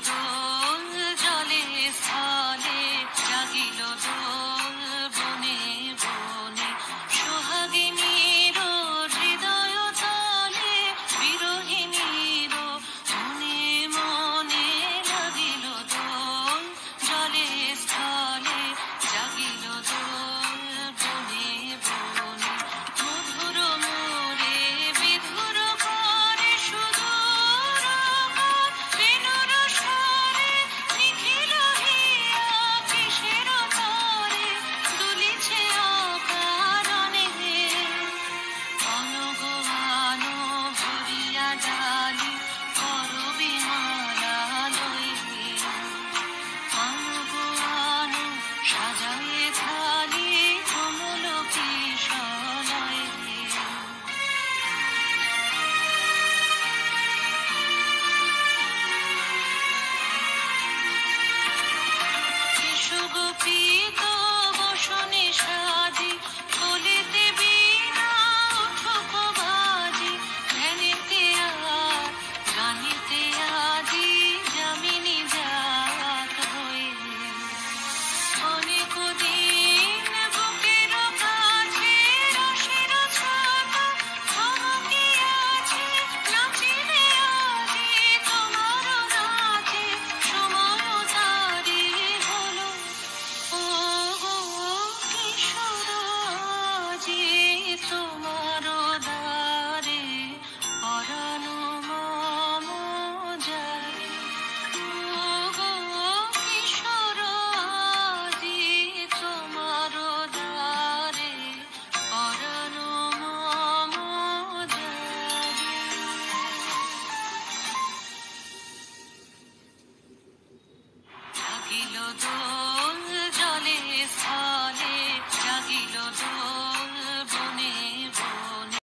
দোল জলে স্থলে, জাগিল দোল বনে বনে, সোহাগিনীর হৃদয় তলে, বিরহিণীর মনে মনে লাগিল দোল জলে স্থলে, জাগিল দোল বনে বনে, মধুর মোরে বিধুর করে সুদূর বেণুর স্বরে, নিখিল হিয়া কিসের তরে, দুলিছে অকারণে, অনগোয়ানো ভরিয়া ডালি করবি মালা লয়ে, অনগোয়ানো সাজায়ে থালি কমল কিশলয়ে। সুগোপিত বসনে সাজি, কলিতে বীণা উঠুক বাজি, ধ্যানেতে আর গানেতে আজি যামিনী জাত হয়ে। অনেক দিন বুকের কাছে রসের ছাতা থমকিয়াছে, নাচিবে আজি তোমার নাচে, সময় তারি হলো। ও গো কিশোর আজি তোমার দ্বারে, পরাণ মম যায়। ও গো কিশোর আজি তোমার দ্বারে, পরাণ মম যায়। জাগিল দোল